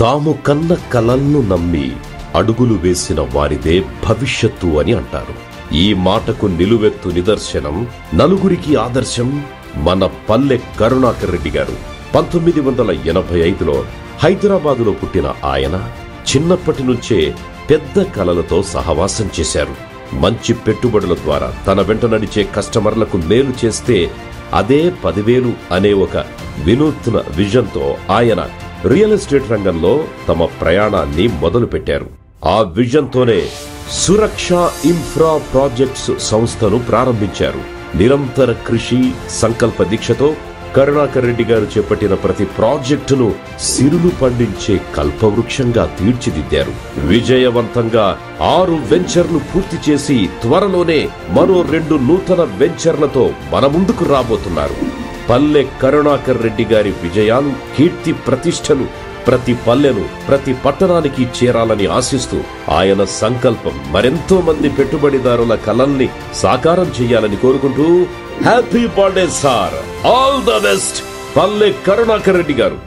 తాము కన్న కలలను నమ్మి అడుగులు వేసిన వారిదే భవిష్యత్తు అని అంటారు. ఈ మాటకు నిలువెత్తు నిదర్శనం, నలుగురికి ఆదర్శం మన పల్లె కరుణాకర్ రెడ్డి గారు. 1985లో హైదరాబాదులో పుట్టిన ఆయన చిన్నప్పటి నుంచే పెద్ద కలలతో సహవాసం చేశారు. మంచి పెట్టుబడుల ద్వారా తన వెంట నడిచే కస్టమర్లకు మేలు చేస్తే అదే 10,000 అనే ఒక వినూత్న విజన్తో ఆయన రియల్ ఎస్టేట్ రంగంలో తమ ప్రయాణాన్ని మొదలుపెట్టారు. ఆ విజన్తోనే సురక్ష ఇన్ఫ్రా ప్రాజెక్ట్స్ సంస్థను ప్రారంభించారు. నిరంతర కృషి, సంకల్ప దీక్షతో కరుణాకర్ రెడ్డి గారు చేపట్టిన ప్రతి ప్రాజెక్టును సిరులు పండించే కల్పవృక్షంగా తీర్చిదిద్దారు. విజయవంతంగా 6 వెంచర్లు పూర్తి చేసి త్వరలోనే మరో 2 నూతన వెంచర్లతో మన ముందుకు రాబోతున్నారు. పల్లె కరుణాకర్ రెడ్డి గారి విజయాలు, కీర్తి ప్రతిష్టలు ప్రతి పల్లెను, ప్రతి పట్టణానికి చేరాలని ఆశిస్తూ ఆయన సంకల్పం మరెంతో మంది పెట్టుబడిదారుల కలల్ని సాకారం చేయాలని కోరుకుంటూ happy birthday sir, all the best పల్లె కరుణాకర్ రెడ్డి గారు.